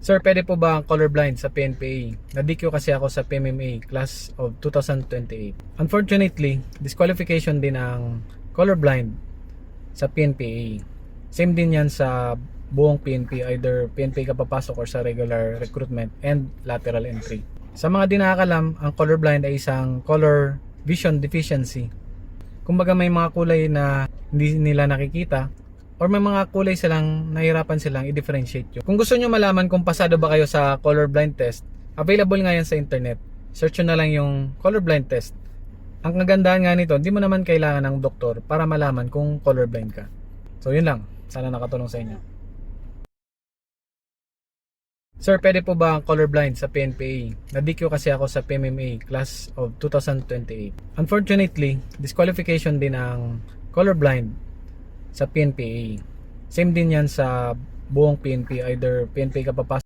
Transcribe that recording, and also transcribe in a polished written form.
Sir, pwede po ba ang colorblind sa PNPA? Na-DQ kasi ako sa PMMA class of 2028. Unfortunately, disqualification din ang colorblind sa PNPA. Same din yan sa buong PNP, either PNPA ka papasok or sa regular recruitment and lateral entry. Sa mga di nakakalam, ang colorblind ay isang color vision deficiency. Kumbaga may mga kulay na hindi nila nakikita, or may mga kulay silang nahirapan silang i-differentiate yun. Kung gusto nyo malaman kung pasado ba kayo sa colorblind test, available nga yan sa internet. Search nyo na lang yung colorblind test. Ang kagandahan nga nito, hindi mo naman kailangan ng doktor para malaman kung colorblind ka. So yun lang, sana nakatulong sa inyo. Sir, pwede po ba ang colorblind sa PNPA? Na-DQ kasi ako sa PMMA class of 2028. Unfortunately, disqualification din ang colorblind sa PNPA. Same din yan sa buong PNP, either PNP ka papasok